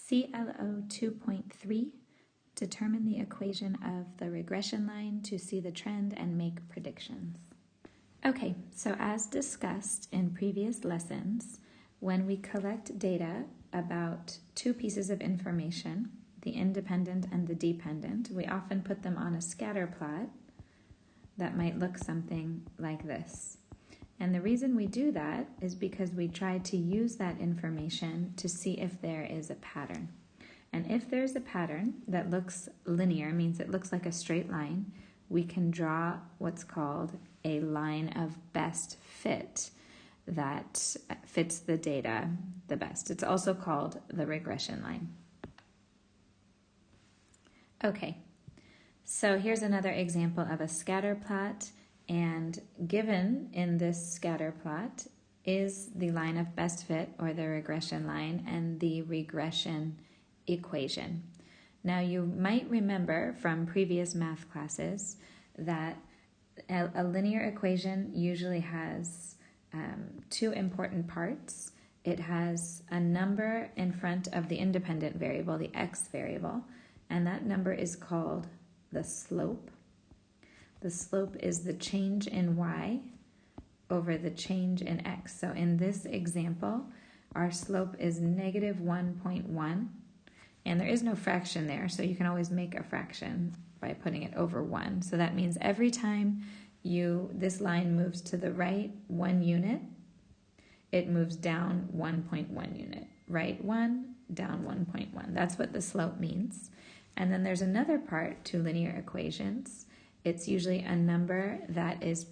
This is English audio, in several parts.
CLO2.3, determine the equation of the regression line to see the trend and make predictions. Okay, so as discussed in previous lessons, when we collect data about two pieces of information, the independent and the dependent, we often put them on a scatter plot that might look something like this. And the reason we do that is because we try to use that information to see if there is a pattern. And if there's a pattern that looks linear, means it looks like a straight line, we can draw what's called a line of best fit that fits the data the best. It's also called the regression line. Okay, so here's another example of a scatter plot, and given in this scatter plot is the line of best fit, or the regression line, and the regression equation. Now you might remember from previous math classes that a linear equation usually has two important parts. It has a number in front of the independent variable, the x variable, and that number is called the slope. The slope is the change in y over the change in x. So in this example, our slope is negative 1.1, and there is no fraction there, so you can always make a fraction by putting it over 1. So that means every time this line moves to the right 1 unit, it moves down 1.1 unit. Right 1, down 1.1. That's what the slope means. And then there's another part to linear equations. It's usually a number that is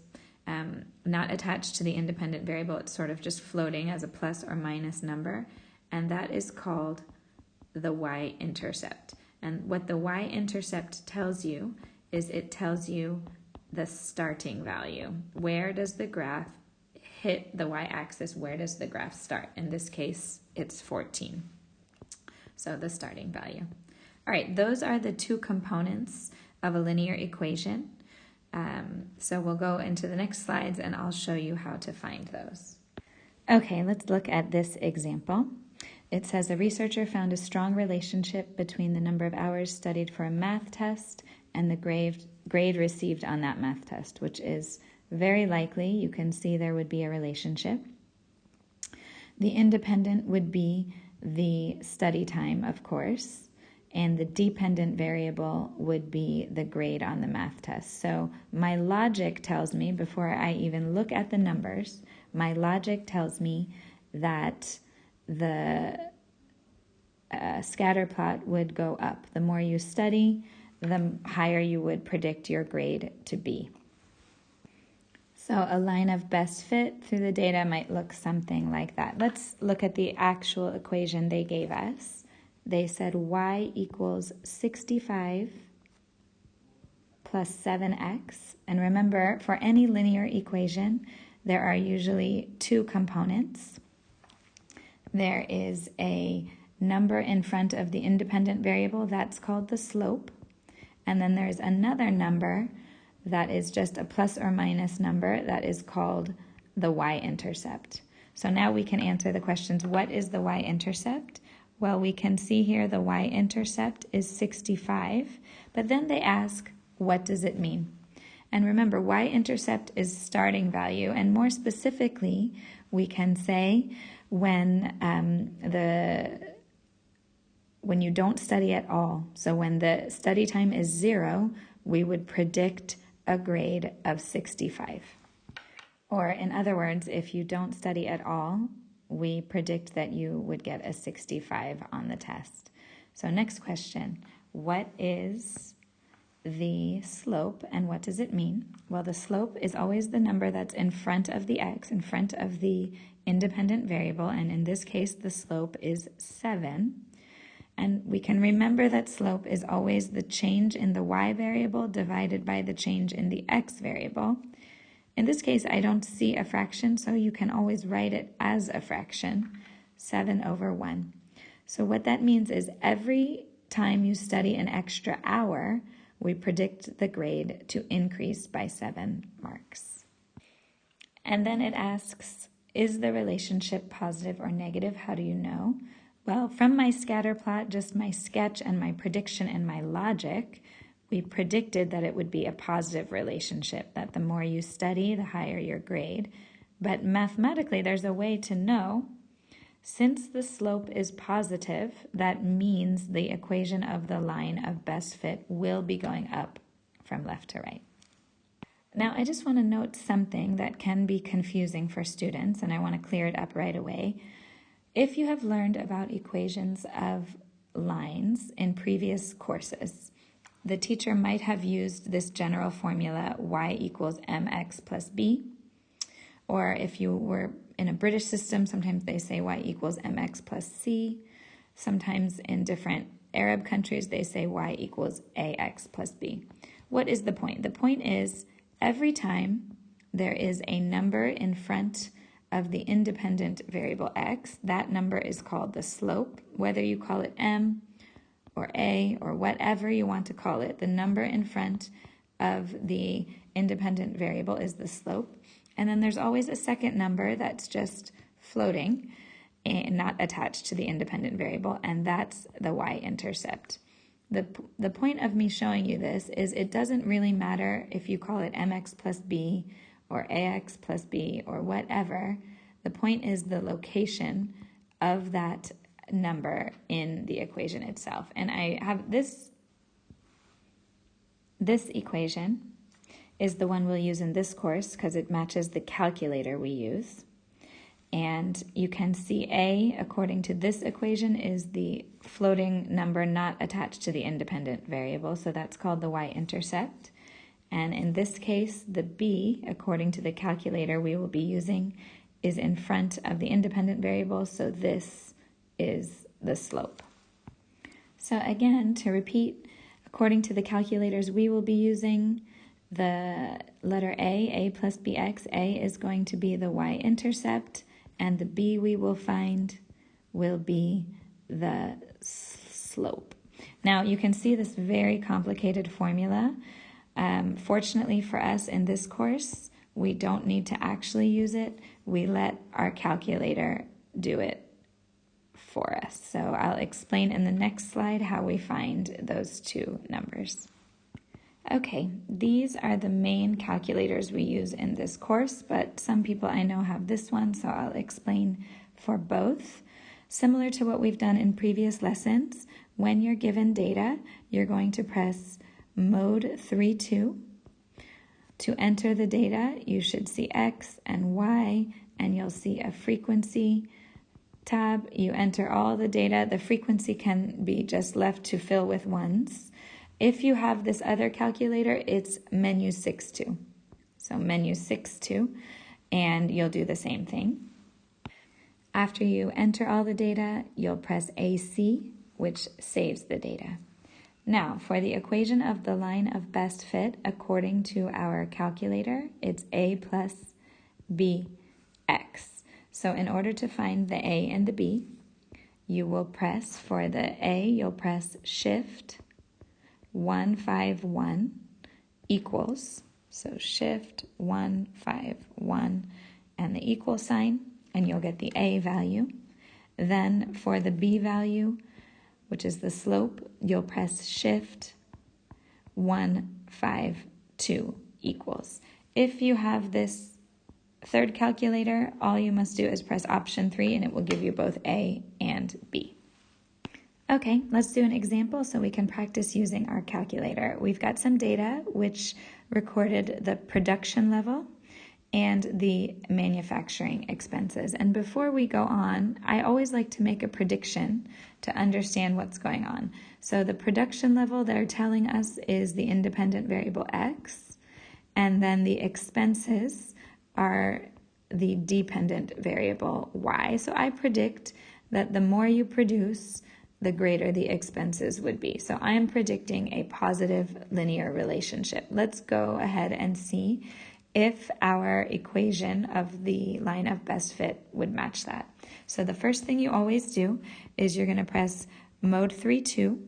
not attached to the independent variable. It's sort of just floating as a plus or minus number, and that is called the y-intercept. And what the y-intercept tells you is it tells you the starting value. Where does the graph hit the y-axis? Where does the graph start? In this case, it's 14. So the starting value. All right, those are the two components of a linear equation. So we'll go into the next slides and I'll show you how to find those. Okay, let's look at this example. It says a researcher found a strong relationship between the number of hours studied for a math test and the grade received on that math test, which is very likely. You can see there would be a relationship. The independent would be the study time, of course, and the dependent variable would be the grade on the math test. So my logic tells me, before I even look at the numbers, my logic tells me that the scatter plot would go up. The more you study, the higher you would predict your grade to be. So a line of best fit through the data might look something like that. Let's look at the actual equation they gave us. They said y equals 65 plus 7x. And remember, for any linear equation, there are usually two components. There is a number in front of the independent variable, that's called the slope. And then there's another number that is just a plus or minus number that is called the y-intercept. So now we can answer the questions, what is the y-intercept? Well, we can see here the y-intercept is 65, but then they ask, what does it mean? And remember, y-intercept is starting value, and more specifically, we can say when you don't study at all, so when the study time is 0, we would predict a grade of 65. Or in other words, if you don't study at all, we predict that you would get a 65 on the test. So next question, what is the slope and what does it mean? Well, the slope is always the number that's in front of the x, in front of the independent variable, and in this case, the slope is 7. And we can remember that slope is always the change in the y variable divided by the change in the x variable. In this case, I don't see a fraction, so you can always write it as a fraction, 7 over 1. So what that means is every time you study an extra hour, we predict the grade to increase by 7 marks. And then it asks, is the relationship positive or negative? How do you know? Well, from my scatter plot, just my sketch and my prediction and my logic, we predicted that it would be a positive relationship, that the more you study, the higher your grade. But mathematically, there's a way to know, since the slope is positive, that means the equation of the line of best fit will be going up from left to right. Now, I just want to note something that can be confusing for students, and I want to clear it up right away. If you have learned about equations of lines in previous courses, the teacher might have used this general formula y equals mx plus b. Or if you were in a British system, sometimes they say y equals mx plus c. Sometimes in different Arab countries, they say y equals ax plus b. What is the point? The point is every time there is a number in front of the independent variable x, that number is called the slope. Whether you call it m or a or whatever you want to call it, the number in front of the independent variable is the slope. And then there's always a second number that's just floating and not attached to the independent variable, and that's the y-intercept. The point of me showing you this is it doesn't really matter if you call it mx plus b or ax plus b or whatever. The point is the location of that number in the equation itself. And I have this equation is the one we'll use in this course because it matches the calculator we use. And you can see a, according to this equation, is the floating number not attached to the independent variable, so that's called the y-intercept. And in this case, the b, according to the calculator we will be using, is in front of the independent variable, so this is the slope. So again, to repeat, according to the calculators we will be using, the letter a plus bx, a is going to be the y-intercept, and the b we will find will be the slope. Now you can see this very complicated formula. Fortunately for us in this course, we don't need to actually use it. We let our calculator do it for us. So I'll explain in the next slide how we find those two numbers. Okay, these are the main calculators we use in this course, but some people I know have this one, so I'll explain for both. Similar to what we've done in previous lessons, when you're given data, you're going to press mode 3-2. To enter the data, you should see X and Y, and you'll see a frequency tab. You enter all the data. The frequency can be just left to fill with ones. If you have this other calculator, it's menu 6-2. So menu 6-2, and you'll do the same thing. After you enter all the data, you'll press AC, which saves the data. Now, for the equation of the line of best fit, according to our calculator, it's A plus BX. So in order to find the A and the B, you will press, for the A, you'll press Shift 151 equals, so Shift 151 and the equal sign, and you'll get the A value. Then for the B value, which is the slope, you'll press Shift 152 equals. If you have this third calculator, all you must do is press option 3 and it will give you both A and B. Okay, let's do an example so we can practice using our calculator. We've got some data which recorded the production level and the manufacturing expenses. And before we go on, I always like to make a prediction to understand what's going on. So the production level they're telling us is the independent variable X, and then the expenses are the dependent variable Y. So I predict that the more you produce, the greater the expenses would be. So I am predicting a positive linear relationship. Let's go ahead and see if our equation of the line of best fit would match that. So the first thing you always do is you're going to press mode 3-2.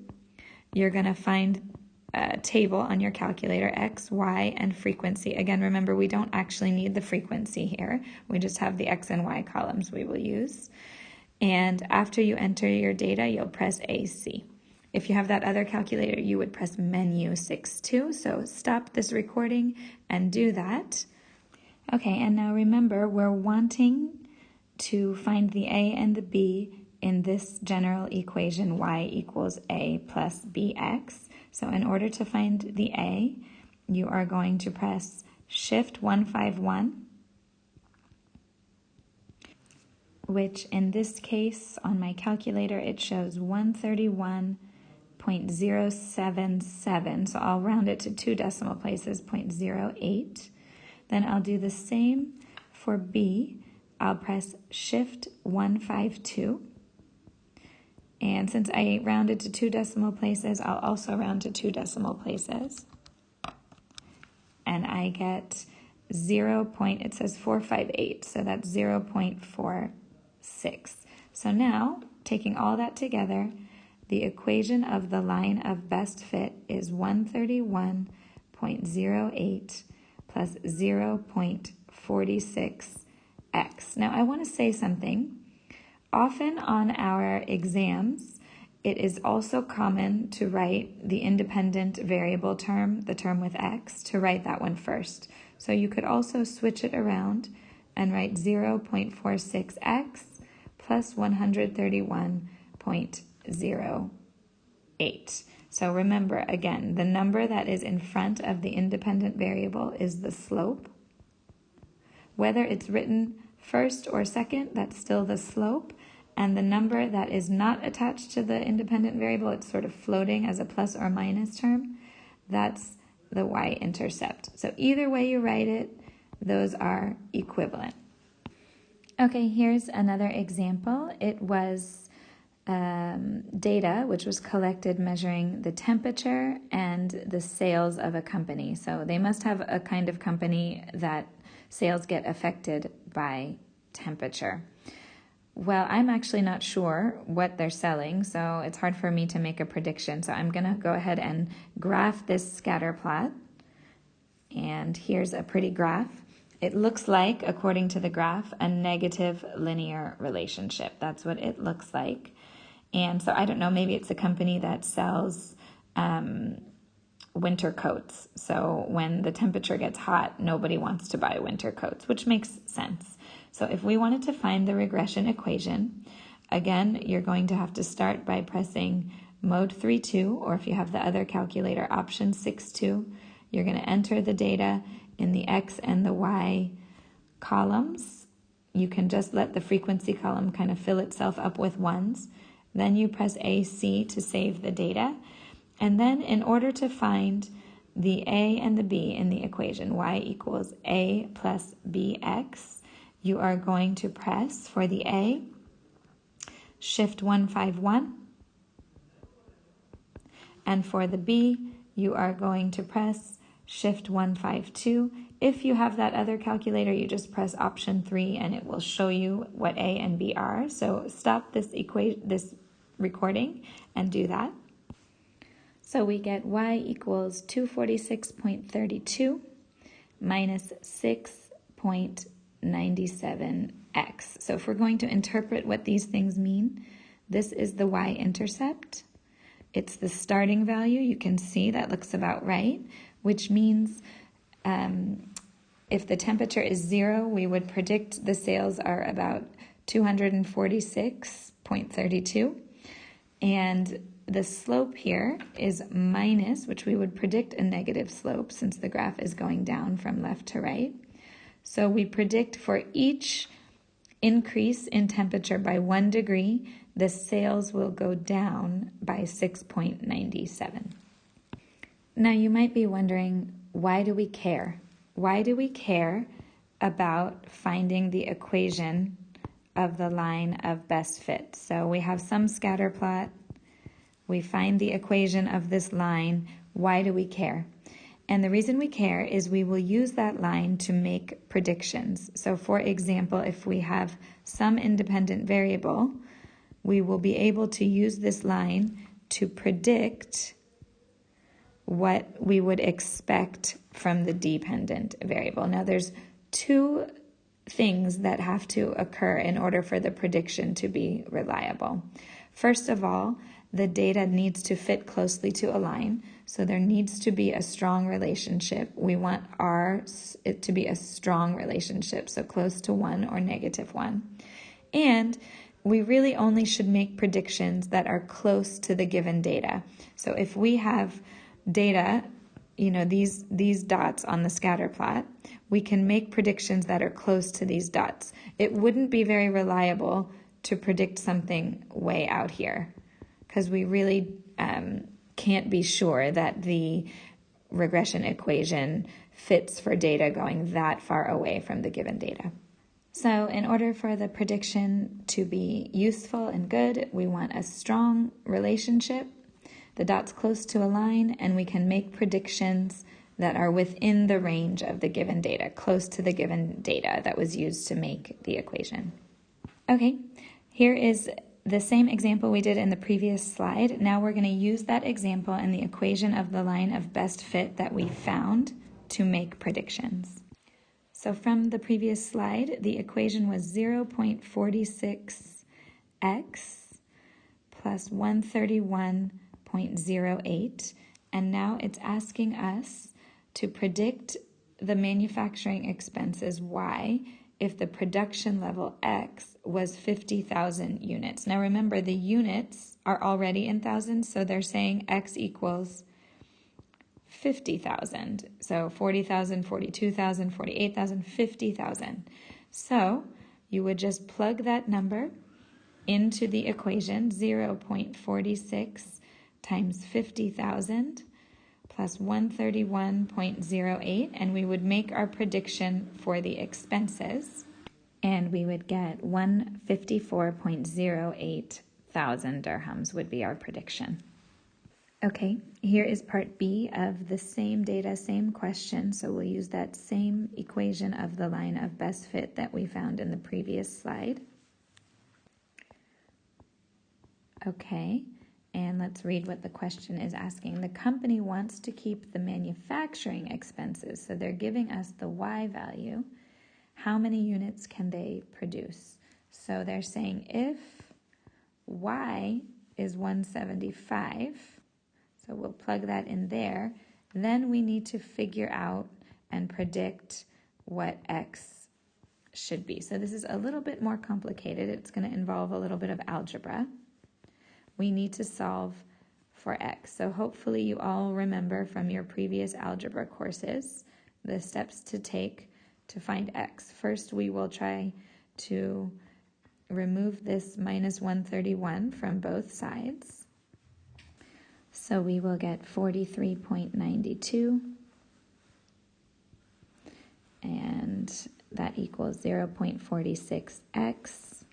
You're going to find a table on your calculator, X, Y, and frequency. Again, remember, we don't actually need the frequency here. We just have the X and Y columns we will use. And after you enter your data, you'll press AC. If you have that other calculator, you would press menu 6-2. So stop this recording and do that. Okay, and now remember, we're wanting to find the A and the B in this general equation, y equals A plus bx. So in order to find the A, you are going to press Shift 151, which in this case on my calculator it shows 131.077. So I'll round it to 2 decimal places, 0.08. Then I'll do the same for B. I'll press Shift 152. And since I rounded to 2 decimal places, I'll also round to 2 decimal places. And I get it says 458, so that's 0.46. So now, taking all that together, the equation of the line of best fit is 131.08 plus 0.46x. Now I want to say something. Often on our exams, it is also common to write the independent variable term, the term with x, to write that one first. So you could also switch it around and write 0.46x plus 131.08. So remember, again, the number that is in front of the independent variable is the slope. Whether it's written first or second, that's still the slope. And the number that is not attached to the independent variable, it's sort of floating as a plus or minus term, that's the y-intercept. So either way you write it, those are equivalent. Okay, here's another example. It was data which was collected measuring the temperature and the sales of a company. So they must have a kind of company that sales get affected by temperature. Well, I'm actually not sure what they're selling, so it's hard for me to make a prediction. So I'm going to go ahead and graph this scatter plot. And here's a pretty graph. It looks like, according to the graph, a negative linear relationship. That's what it looks like. And so I don't know, maybe it's a company that sells winter coats. So when the temperature gets hot, nobody wants to buy winter coats, which makes sense. So if we wanted to find the regression equation, again, you're going to have to start by pressing mode 3-2, or if you have the other calculator, option 6-2. You're going to enter the data in the X and the Y columns. You can just let the frequency column kind of fill itself up with ones. Then you press AC to save the data. And then in order to find the A and the B in the equation, y equals A plus bx, you are going to press, for the A, Shift 151. And for the B, you are going to press Shift 152. If you have that other calculator, you just press option 3 and it will show you what A and B are. So stop this recording and do that. So we get y equals 246.32 minus 6.97x. So if we're going to interpret what these things mean, this is the y-intercept. It's the starting value. You can see that looks about right, which means if the temperature is 0, we would predict the sales are about 246.32. And the slope here is minus, which we would predict a negative slope since the graph is going down from left to right. So we predict for each increase in temperature by 1 degree, the sales will go down by 6.97. Now you might be wondering, why do we care? Why do we care about finding the equation of the line of best fit? So we have some scatter plot. We find the equation of this line. Why do we care? And the reason we care is we will use that line to make predictions. So for example, if we have some independent variable, we will be able to use this line to predict what we would expect from the dependent variable. Now there's two things that have to occur in order for the prediction to be reliable. First of all, the data needs to fit closely to a line, so there needs to be a strong relationship. We want it to be a strong relationship, so close to 1 or -1. And we really only should make predictions that are close to the given data. So if we have data, these dots on the scatter plot, we can make predictions that are close to these dots. It wouldn't be very reliable to predict something way out here because we really can't be sure that the regression equation fits for data going that far away from the given data. So in order for the prediction to be useful and good, we want a strong relationship, the dots close to a line, and we can make predictions that are within the range of the given data, close to the given data that was used to make the equation. Okay, here is the same example we did in the previous slide. Now we're going to use that example and the equation of the line of best fit that we found to make predictions. So from the previous slide, the equation was 0.46x plus 131.08, and now it's asking us to predict the manufacturing expenses y if the production level x was 50,000 units. Now remember, the units are already in thousands, so they're saying x equals 50,000. So 40,000, 42,000, 48,000, 50,000. So you would just plug that number into the equation, 0.46 times 50,000 plus 131.08, and we would make our prediction for the expenses, and we would get 154.08 thousand dirhams would be our prediction. Okay, here is part B of the same data, same question. So we'll use that same equation of the line of best fit that we found in the previous slide. Okay, and let's read what the question is asking. The company wants to keep the manufacturing expenses, so they're giving us the Y value. How many units can they produce? So they're saying if Y is 175, so we'll plug that in there. Then we need to figure out and predict what X should be. So this is a little bit more complicated. It's going to involve a little bit of algebra. We need to solve for X. So hopefully you all remember from your previous algebra courses the steps to take to find X. First, we will try to remove this minus 131 from both sides. So we will get 43.92, and that equals 0.46x.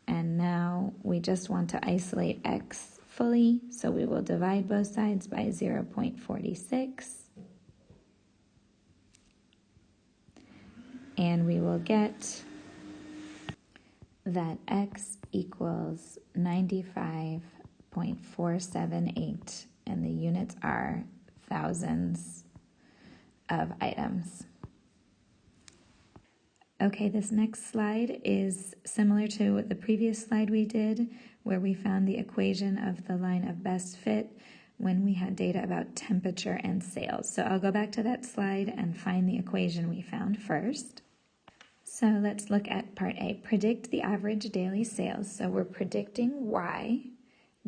And now we just want to isolate x fully, so we will divide both sides by 0.46. And we will get that x equals 95.478, and the units are thousands of items. Okay, this next slide is similar to the previous slide we did, where we found the equation of the line of best fit when we had data about temperature and sales. So I'll go back to that slide and find the equation we found first. So let's look at part A, predict the average daily sales. So we're predicting Y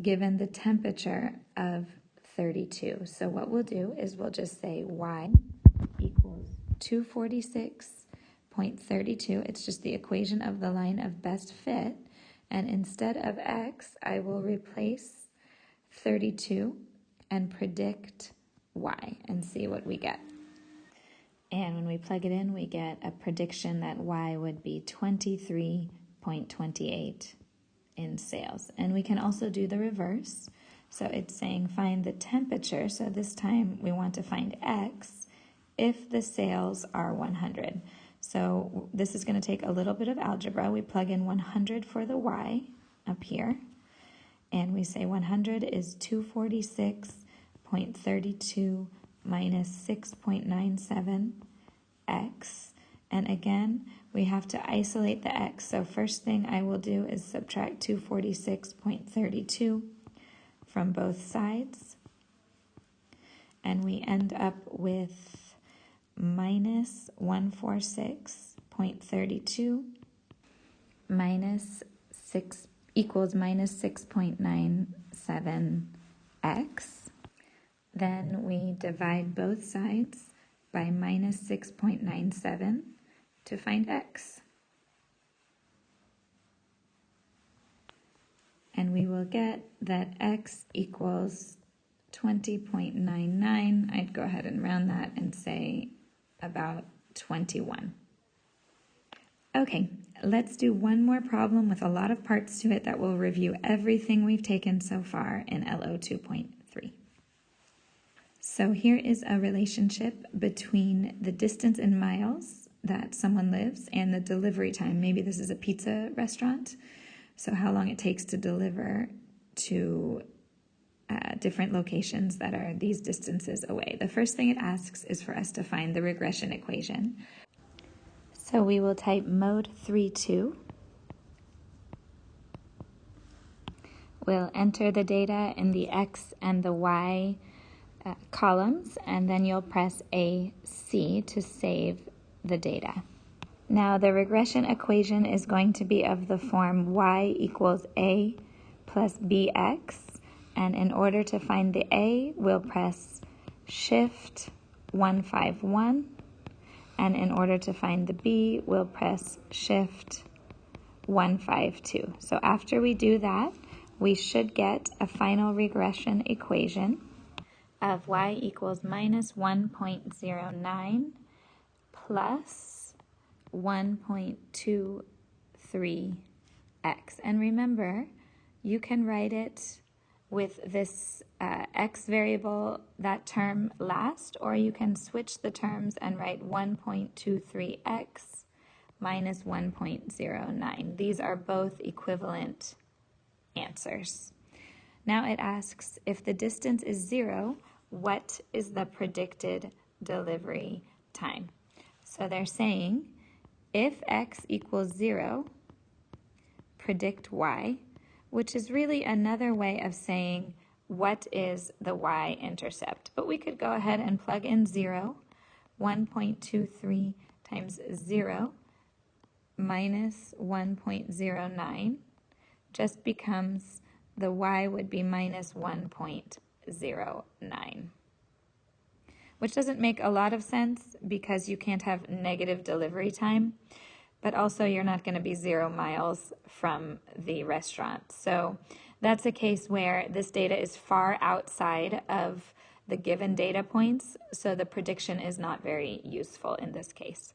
given the temperature of 32. So what we'll do is we'll just say Y equals 246.32. It's just the equation of the line of best fit. And instead of X, I will replace 32 and predict Y and see what we get. And when we plug it in, we get a prediction that Y would be 23.28 in sales. And we can also do the reverse. So it's saying find the temperature. So this time we want to find X if the sales are 100. So this is going to take a little bit of algebra. We plug in 100 for the Y up here. And we say 100 is 246.32 minus 6.97 x. And again, we have to isolate the x. So first thing I will do is subtract 246.32 from both sides. And we end up with minus 146.32 minus 6 equals minus 6.97x. Then we divide both sides by minus 6.97 to find x. And we will get that x equals 20.99. I'd go ahead and round that and say about 21. Okay, let's do one more problem with a lot of parts to it that will review everything we've taken so far in CLO2.3. So here is a relationship between the distance in miles that someone lives and the delivery time. Maybe this is a pizza restaurant, so how long it takes to deliver to different locations that are these distances away. The first thing it asks is for us to find the regression equation. So we will type mode 32. We'll enter the data in the X and the Y columns, and then you'll press AC to save the data. Now the regression equation is going to be of the form y equals a plus bx, and in order to find the a, we'll press shift 151, and in order to find the b, we'll press shift 152. So after we do that, we should get a final regression equation of y equals minus 1.09 plus 1.23x. And remember, you can write it with this x variable, that term last, or you can switch the terms and write 1.23x minus 1.09. These are both equivalent answers. Now it asks, if the distance is 0, what is the predicted delivery time? So they're saying, if x equals 0, predict y, which is really another way of saying, what is the y-intercept? But we could go ahead and plug in 0. 1.23 times 0 minus 1.09 just becomes the y would be minus 1.09, which doesn't make a lot of sense because you can't have negative delivery time, but also you're not going to be 0 miles from the restaurant. So that's a case where this data is far outside of the given data points, so the prediction is not very useful in this case.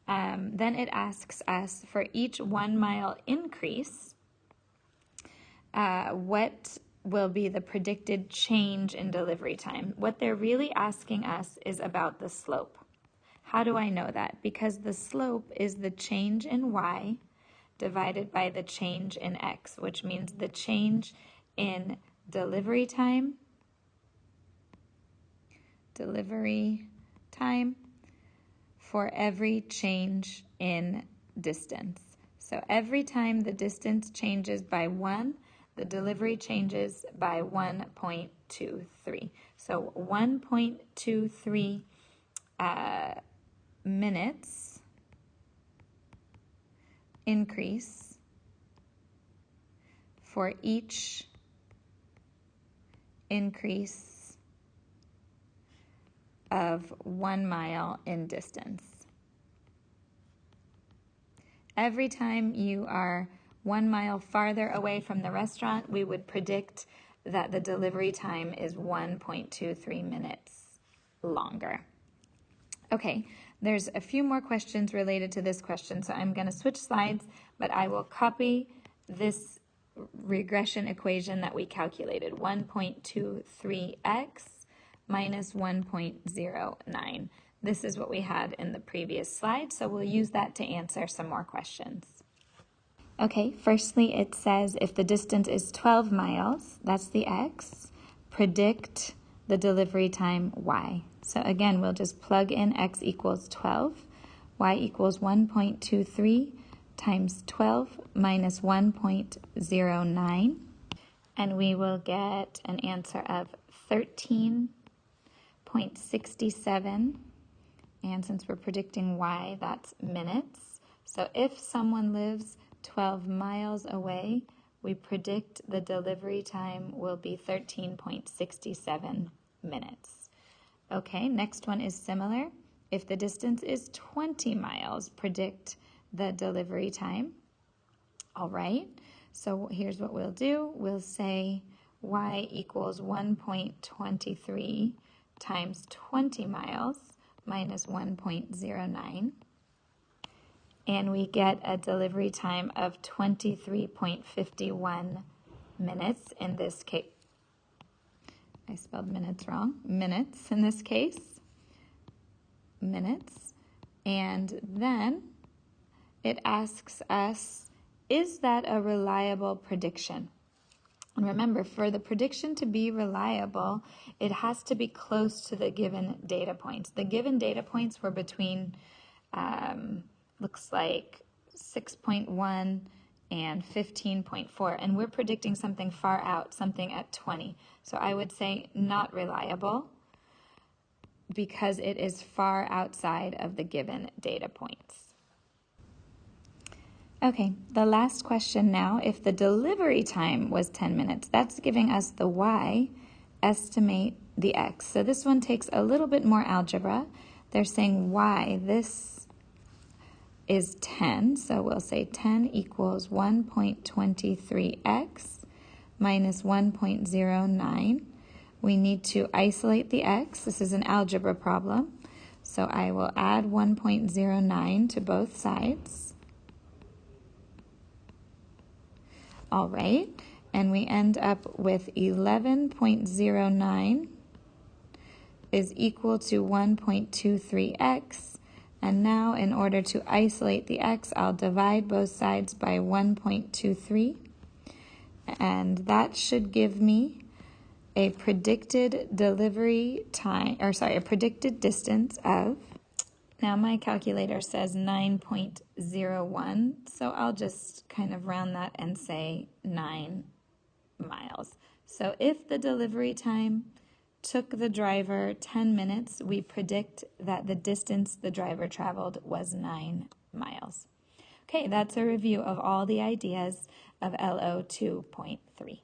Then it asks us for each 1 mile increase, what will be the predicted change in delivery time. What they're really asking us is about the slope. How do I know that? Because the slope is the change in y divided by the change in x, which means the change in delivery time for every change in distance. So every time the distance changes by 1, the delivery changes by 1.23. So 1.23 minutes increase for each increase of 1 mile in distance. Every time you are 1 mile farther away from the restaurant, we would predict that the delivery time is 1.23 minutes longer. Okay, there's a few more questions related to this question, so I'm going to switch slides, but I will copy this regression equation that we calculated, 1.23x minus 1.09. This is what we had in the previous slide, so we'll use that to answer some more questions. Okay, firstly it says if the distance is 12 miles, that's the x, predict the delivery time y. So again, we'll just plug in x equals 12. y equals 1.23 times 12 minus 1.09, and we will get an answer of 13.67, and since we're predicting y, that's minutes. So if someone lives 12 miles away, we predict the delivery time will be 13.67 minutes. Okay, next one is similar. If the distance is 20 miles, predict the delivery time. All right, so here's what we'll do. We'll say y equals 1.23 times 20 miles minus 1.09. And we get a delivery time of 23.51 minutes in this case. I spelled minutes wrong. Minutes in this case. Minutes. And then it asks us, is that a reliable prediction? And remember, for the prediction to be reliable, it has to be close to the given data points. The given data points were between, looks like 6.1 and 15.4, and we're predicting something far out, something at 20. So I would say not reliable because it is far outside of the given data points. Okay, the last question now, if the delivery time was 10 minutes, that's giving us the y, estimate the x. So this one takes a little bit more algebra. They're saying y, this is 10, so we'll say 10 equals 1.23x minus 1.09. We need to isolate the x. This is an algebra problem, so I will add 1.09 to both sides. All right, and we end up with 11.09 is equal to 1.23x. And now in order to isolate the x, I'll divide both sides by 1.23. And that should give me a predicted delivery time, a predicted distance of, now my calculator says 9.01, so I'll just kind of round that and say 9 miles. So if the delivery time took the driver 10 minutes, we predict that the distance the driver traveled was 9 miles. Okay, that's a review of all the ideas of LO 2.3.